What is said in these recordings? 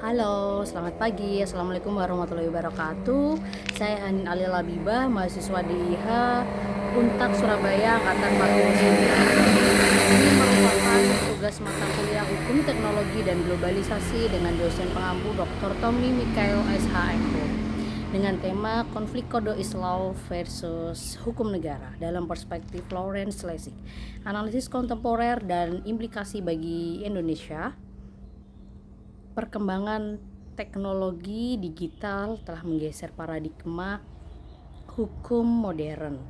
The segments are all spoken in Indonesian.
Halo, selamat pagi. Assalamualaikum warahmatullahi wabarakatuh. Saya Hanin Ali Labibah, mahasiswa di IH Untak Surabaya Angkatan 49. Ini merupakan tugas mata kuliah Hukum Teknologi dan Globalisasi dengan dosen pengampu Dr. Tommy Mikael SHMO dengan tema konflik kode Islam versus hukum negara dalam perspektif Lawrence Lessig, analisis kontemporer dan implikasi bagi Indonesia. Perkembangan teknologi digital telah menggeser paradigma hukum modern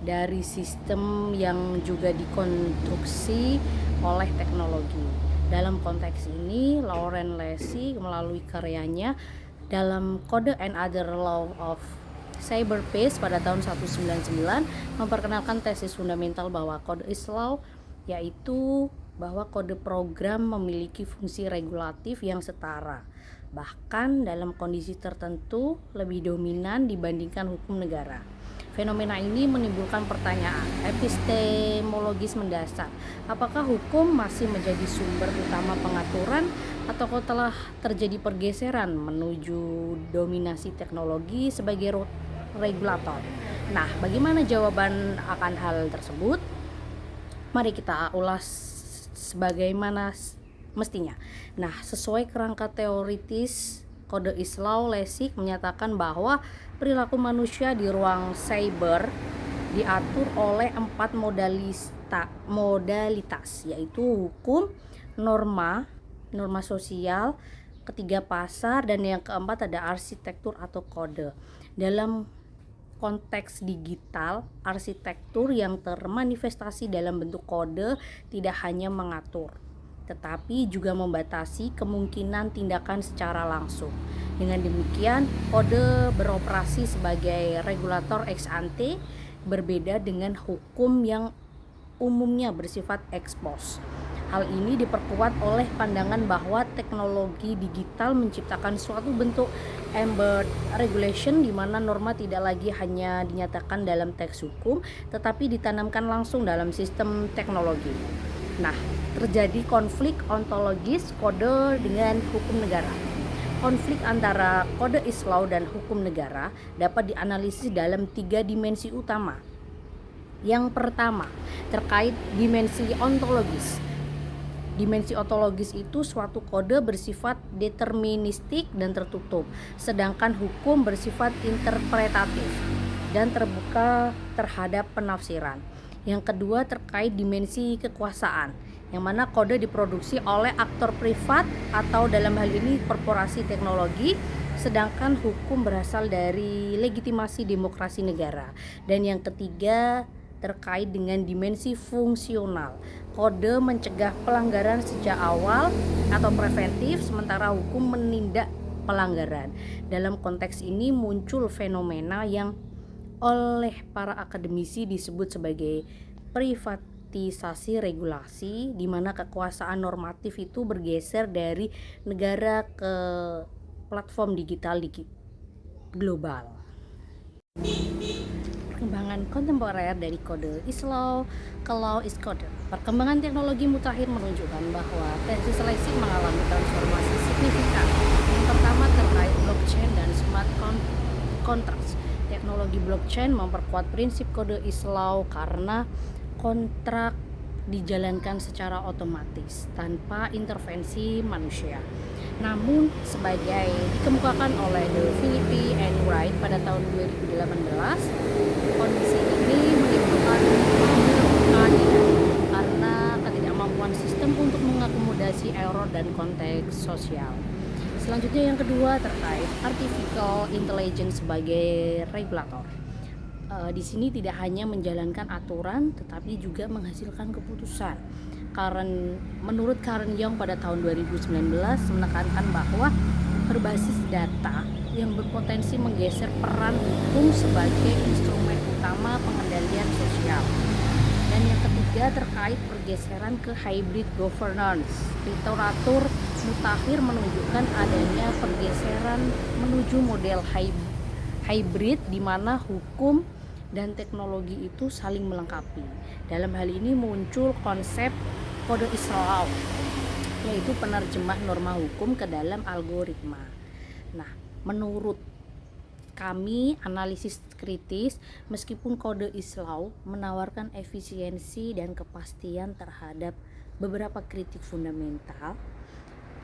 dari sistem yang juga dikonstruksi oleh teknologi. Dalam konteks ini, Lawrence Lessig melalui karyanya dalam Code and Other Law of Cyberspace pada tahun 1999 memperkenalkan tesis fundamental bahwa kode Islam yaitu bahwa kode program memiliki fungsi regulatif yang setara, bahkan dalam kondisi tertentu lebih dominan dibandingkan hukum negara. Fenomena ini menimbulkan pertanyaan epistemologis mendasar. Apakah hukum masih menjadi sumber utama pengaturan atau telah terjadi pergeseran menuju dominasi teknologi sebagai regulator? Nah, bagaimana jawaban akan hal tersebut? Mari kita ulas sebagaimana mestinya. Nah, sesuai kerangka teoritis kode Islam, Lessig menyatakan bahwa perilaku manusia di ruang cyber diatur oleh 4 modalitas, yaitu hukum, norma sosial, ketiga pasar, dan yang keempat ada arsitektur atau kode. Dalam konteks digital, arsitektur yang termanifestasi dalam bentuk kode tidak hanya mengatur, tetapi juga membatasi kemungkinan tindakan secara langsung. Dengan demikian, kode beroperasi sebagai regulator ex ante, berbeda dengan hukum yang umumnya bersifat ex post. Hal ini diperkuat oleh pandangan bahwa teknologi digital menciptakan suatu bentuk embedded regulation di mana norma tidak lagi hanya dinyatakan dalam teks hukum tetapi ditanamkan langsung dalam sistem teknologi. Nah, terjadi konflik ontologis kode dengan hukum negara. Konflik antara kode Islam dan hukum negara dapat dianalisis dalam 3 dimensi utama. Yang pertama, terkait dimensi ontologis. Dimensi ontologis itu suatu kode bersifat deterministik dan tertutup, sedangkan hukum bersifat interpretatif dan terbuka terhadap penafsiran. Yang kedua terkait dimensi kekuasaan, yang mana kode diproduksi oleh aktor privat atau dalam hal ini korporasi teknologi, sedangkan hukum berasal dari legitimasi demokrasi negara. Dan yang ketiga terkait dengan dimensi fungsional. Kode mencegah pelanggaran sejak awal atau preventif, sementara hukum menindak pelanggaran. Dalam konteks ini muncul fenomena yang oleh para akademisi disebut sebagai privatisasi regulasi, di mana kekuasaan normatif itu bergeser dari negara ke platform digital global. Perkembangan kontemporer dari kode Islam ke law is code. Perkembangan teknologi mutakhir menunjukkan bahwa tesis Lessig mengalami transformasi signifikan. Yang pertama terkait blockchain dan smart contracts. Teknologi blockchain memperkuat prinsip kode Islam karena kontrak dijalankan secara otomatis tanpa intervensi manusia. Namun sebagai dikemukakan oleh The Philippi and Wright pada tahun 2018, kondisi ini menimbulkan ketidakadilan karena ketidakmampuan sistem untuk mengakomodasi error dan konteks sosial. Selanjutnya yang kedua terkait artificial intelligence sebagai regulator. Di sini tidak hanya menjalankan aturan tetapi juga menghasilkan keputusan. Menurut Karen Young pada tahun 2019 menekankan bahwa berbasis data yang berpotensi menggeser peran hukum sebagai instrumen utama pengendalian sosial. Dan yang ketiga terkait pergeseran ke hybrid governance. Literatur mutakhir menunjukkan adanya pergeseran menuju model hybrid di mana hukum dan teknologi itu saling melengkapi. Dalam hal ini muncul konsep kode Islam yaitu penerjemah norma hukum ke dalam algoritma. Nah, menurut kami analisis kritis, meskipun kode Islam menawarkan efisiensi dan kepastian terhadap beberapa kritik fundamental.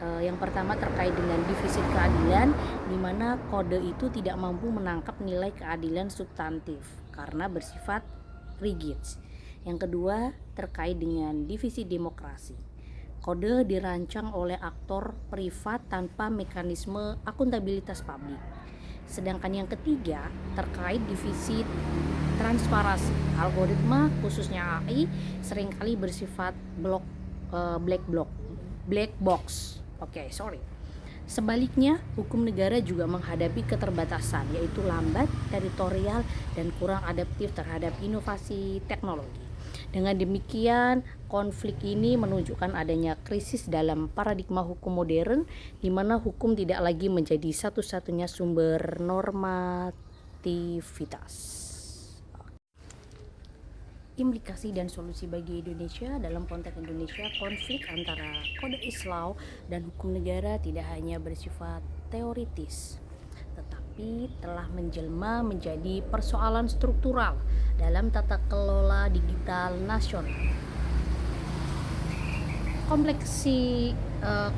Yang pertama terkait dengan defisit keadilan, di mana kode itu tidak mampu menangkap nilai keadilan substantif karena bersifat rigid. Yang kedua terkait dengan defisit demokrasi. Kode dirancang oleh aktor privat tanpa mekanisme akuntabilitas publik. Sedangkan yang ketiga terkait defisit transparansi. Algoritma khususnya AI seringkali bersifat black box. Sebaliknya, hukum negara juga menghadapi keterbatasan, yaitu lambat, teritorial, dan kurang adaptif terhadap inovasi teknologi. Dengan demikian, konflik ini menunjukkan adanya krisis dalam paradigma hukum modern, di mana hukum tidak lagi menjadi satu-satunya sumber normativitas. Implikasi dan solusi bagi Indonesia. Dalam konteks Indonesia, konflik antara kode Islam dan hukum negara tidak hanya bersifat teoritis, tetapi telah menjelma menjadi persoalan struktural dalam tata kelola digital nasional.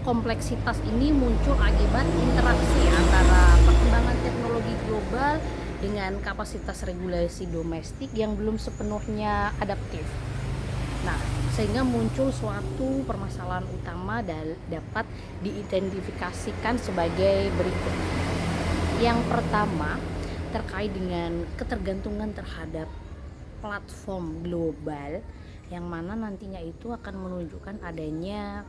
Kompleksitas ini muncul akibat interaksi antara perkembangan teknologi global dengan kapasitas regulasi domestik yang belum sepenuhnya adaptif. Nah, sehingga muncul suatu permasalahan utama dan dapat diidentifikasikan sebagai berikut. Yang pertama, terkait dengan ketergantungan terhadap platform global, yang mana nantinya itu akan menunjukkan adanya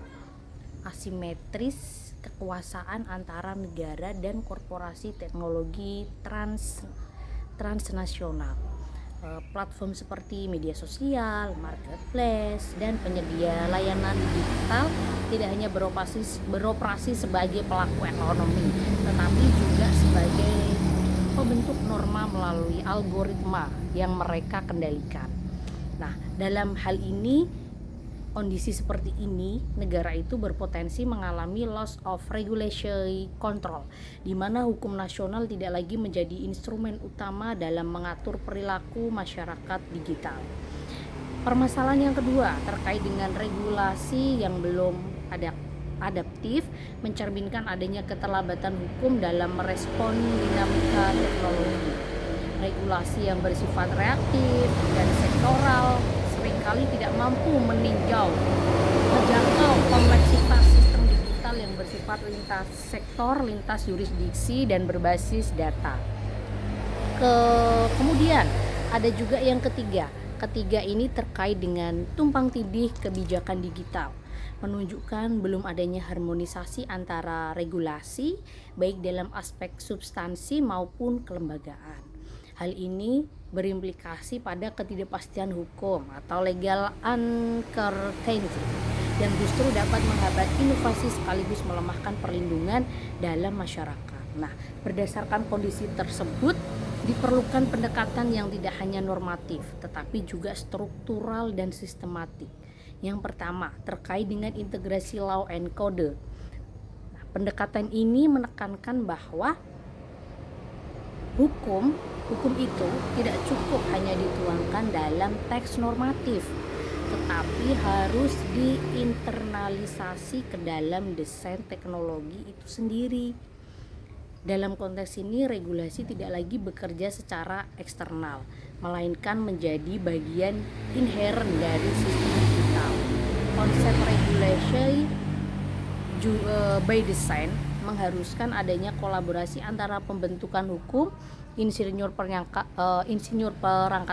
asimetris kekuasaan antara negara dan korporasi teknologi transnasional. Platform seperti media sosial, marketplace, dan penyedia layanan digital tidak hanya beroperasi sebagai pelaku ekonomi, tetapi juga sebagai pembentuk norma melalui algoritma yang mereka kendalikan. Nah, dalam hal ini, kondisi seperti ini, negara itu berpotensi mengalami loss of regulatory control, di mana hukum nasional tidak lagi menjadi instrumen utama dalam mengatur perilaku masyarakat digital. Permasalahan yang kedua terkait dengan regulasi yang belum adaptif, mencerminkan adanya keterlambatan hukum dalam merespon dinamika teknologi. Regulasi yang bersifat reaktif dan sektoral seringkali tidak mampu menjangkau kompleksitas sistem digital yang bersifat lintas sektor, lintas jurisdiksi, dan berbasis data. Kemudian ada juga yang ketiga. Ketiga ini terkait dengan tumpang tindih kebijakan digital, menunjukkan belum adanya harmonisasi antara regulasi baik dalam aspek substansi maupun kelembagaan. Hal ini berimplikasi pada ketidakpastian hukum atau legal uncertainty yang justru dapat menghambat inovasi sekaligus melemahkan perlindungan dalam masyarakat. Nah, berdasarkan kondisi tersebut diperlukan pendekatan yang tidak hanya normatif tetapi juga struktural dan sistematik. Yang pertama, terkait dengan integrasi law and code. Nah, pendekatan ini menekankan bahwa hukum itu tidak cukup hanya dituangkan dalam teks normatif, tetapi harus diinternalisasi ke dalam desain teknologi itu sendiri. Dalam konteks ini, regulasi tidak lagi bekerja secara eksternal, melainkan menjadi bagian inherent dari sistem digital. Konsep regulation by design mengharuskan adanya kolaborasi antara pembentukan hukum, insinyur perangkat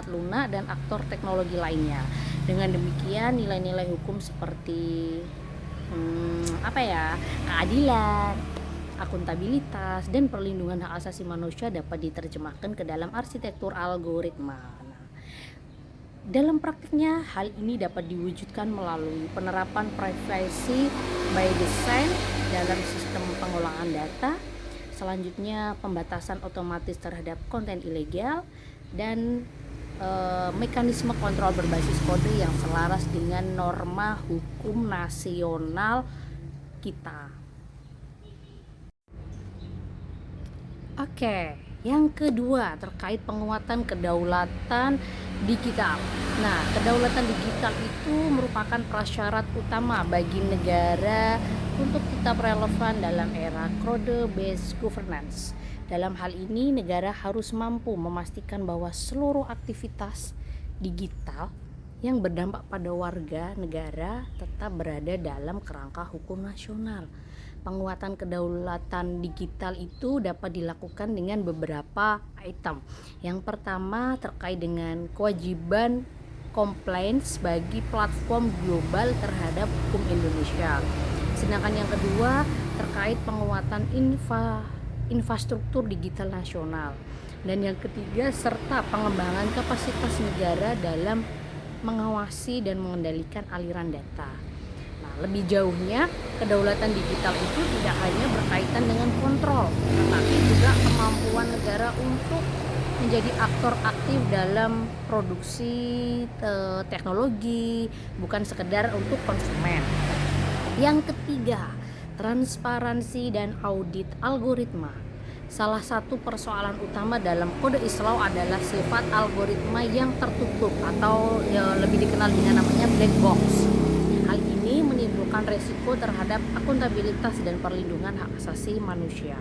lunak, dan aktor teknologi lainnya. Dengan demikian, nilai-nilai hukum seperti keadilan, akuntabilitas, dan perlindungan hak asasi manusia dapat diterjemahkan ke dalam arsitektur algoritma. Dalam praktiknya, hal ini dapat diwujudkan melalui penerapan privacy by design dalam sistem pengolahan data, selanjutnya pembatasan otomatis terhadap konten ilegal, dan mekanisme kontrol berbasis kode yang selaras dengan norma hukum nasional kita. Oke, yang kedua terkait penguatan kedaulatan digital. Nah, kedaulatan digital itu merupakan prasyarat utama bagi negara untuk tetap relevan dalam era Cloud-based governance. Dalam hal ini, negara harus mampu memastikan bahwa seluruh aktivitas digital yang berdampak pada warga negara tetap berada dalam kerangka hukum nasional. Penguatan kedaulatan digital itu dapat dilakukan dengan beberapa item. Yang pertama terkait dengan kewajiban compliance bagi platform global terhadap hukum Indonesia. Sedangkan yang kedua terkait penguatan infrastruktur digital nasional. Dan yang ketiga serta pengembangan kapasitas negara dalam mengawasi dan mengendalikan aliran data. Nah, lebih jauhnya, kedaulatan digital itu tidak hanya berkaitan dengan kontrol, tetapi juga kemampuan negara untuk menjadi aktor aktif dalam produksi teknologi, bukan sekedar untuk konsumen. Yang ketiga, transparansi dan audit algoritma. Salah satu persoalan utama dalam kode Islam adalah sifat algoritma yang tertutup atau lebih dikenal dengan namanya black box. Hal ini menimbulkan resiko terhadap akuntabilitas dan perlindungan hak asasi manusia.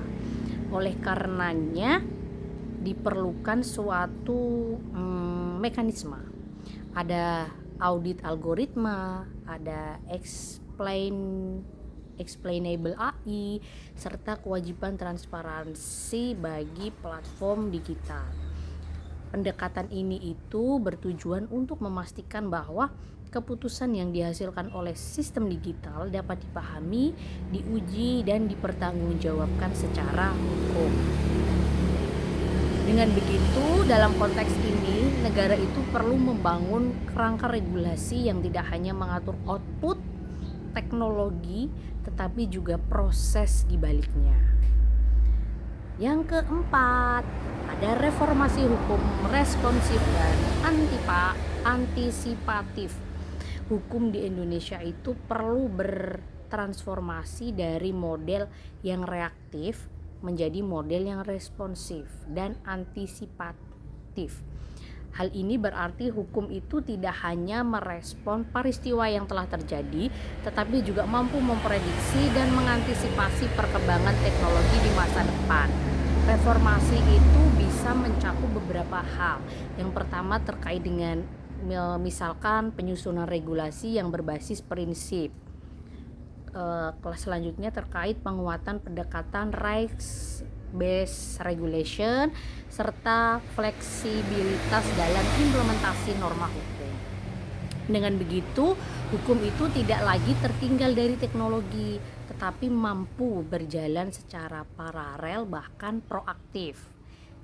Oleh karenanya diperlukan suatu mekanisme. Ada audit algoritma, ada explainable AI, serta kewajiban transparansi bagi platform digital. Pendekatan ini itu bertujuan untuk memastikan bahwa keputusan yang dihasilkan oleh sistem digital dapat dipahami, diuji, dan dipertanggungjawabkan secara hukum. Dengan begitu, dalam konteks ini, negara itu perlu membangun kerangka regulasi yang tidak hanya mengatur output teknologi, tetapi juga proses di baliknya. Yang keempat, ada reformasi hukum responsif dan antisipatif. Hukum di Indonesia itu perlu bertransformasi dari model yang reaktif menjadi model yang responsif dan antisipatif. Hal ini berarti hukum itu tidak hanya merespon peristiwa yang telah terjadi, tetapi juga mampu memprediksi dan mengantisipasi perkembangan teknologi di masa depan. Reformasi itu bisa mencakup beberapa hal. Yang pertama terkait dengan misalkan penyusunan regulasi yang berbasis prinsip. Kelas selanjutnya terkait penguatan pendekatan rights-based regulation serta fleksibilitas dalam implementasi norma hukum. Dengan begitu, hukum itu tidak lagi tertinggal dari teknologi, tetapi mampu berjalan secara paralel bahkan proaktif.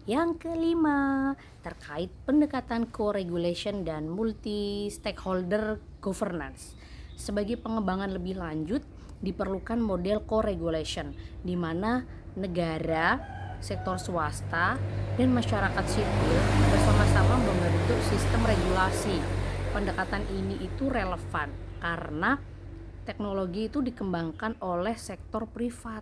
Yang kelima, terkait pendekatan co-regulation dan multi-stakeholder governance. Sebagai pengembangan lebih lanjut, diperlukan model co-regulation di mana negara, sektor swasta, dan masyarakat sipil bersama-sama membentuk sistem regulasi. Pendekatan ini itu relevan karena teknologi itu dikembangkan oleh sektor privat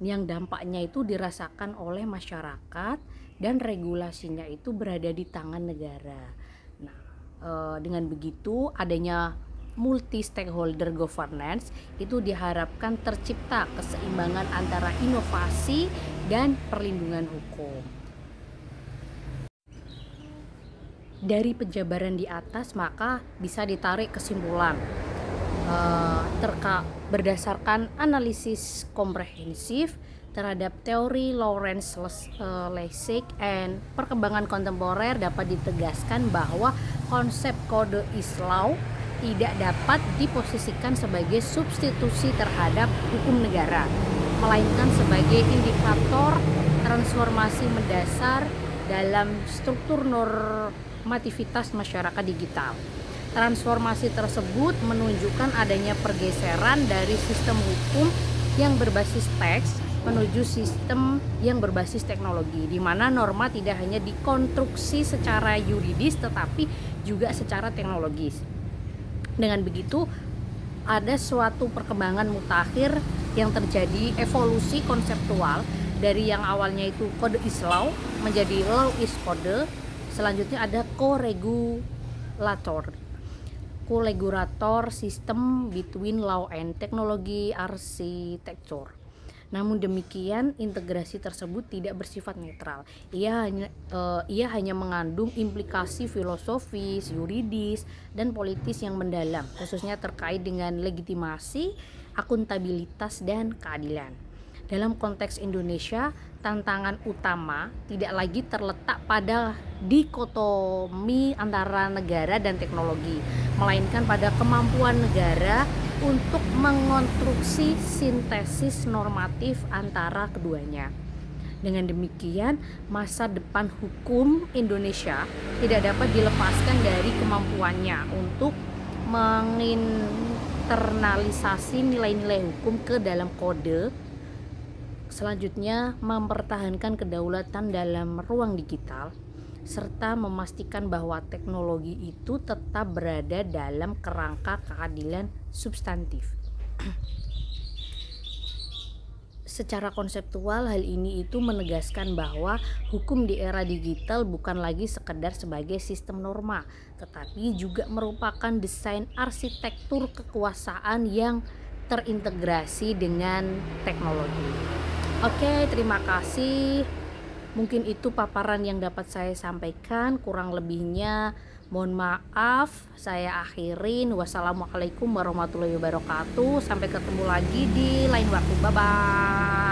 yang dampaknya itu dirasakan oleh masyarakat dan regulasinya itu berada di tangan negara. Nah, dengan begitu adanya multi stakeholder governance itu diharapkan tercipta keseimbangan antara inovasi dan perlindungan hukum. Dari penjabaran di atas maka bisa ditarik kesimpulan berdasarkan analisis komprehensif terhadap teori Lawrence Lessig and perkembangan kontemporer dapat ditegaskan bahwa konsep kode Islam tidak dapat diposisikan sebagai substitusi terhadap hukum negara, melainkan sebagai indikator transformasi mendasar dalam struktur normativitas masyarakat digital. Transformasi tersebut menunjukkan adanya pergeseran dari sistem hukum yang berbasis teks menuju sistem yang berbasis teknologi, di mana norma tidak hanya dikonstruksi secara yuridis tetapi juga secara teknologis. Dengan begitu, ada suatu perkembangan mutakhir yang terjadi, evolusi konseptual dari yang awalnya itu code is law menjadi law is code. Selanjutnya ada co-regulator system between law and technology architecture. Namun demikian, integrasi tersebut tidak bersifat netral. Ia hanya mengandung implikasi filosofis, yuridis, dan politis yang mendalam, khususnya terkait dengan legitimasi, akuntabilitas, dan keadilan. Dalam konteks Indonesia, tantangan utama tidak lagi terletak pada dikotomi antara negara dan teknologi, melainkan pada kemampuan negara untuk mengonstruksi sintesis normatif antara keduanya. Dengan demikian, masa depan hukum Indonesia tidak dapat dilepaskan dari kemampuannya untuk menginternalisasi nilai-nilai hukum ke dalam kode. Selanjutnya, mempertahankan kedaulatan dalam ruang digital, serta memastikan bahwa teknologi itu tetap berada dalam kerangka keadilan substantif. Secara konseptual, hal ini itu menegaskan bahwa hukum di era digital bukan lagi sekedar sebagai sistem norma, tetapi juga merupakan desain arsitektur kekuasaan yang terintegrasi dengan teknologi. Oke, terima kasih. Mungkin itu paparan yang dapat saya sampaikan, kurang lebihnya mohon maaf. Saya akhirin. Wassalamualaikum warahmatullahi wabarakatuh. Sampai ketemu lagi di lain waktu. Bye bye.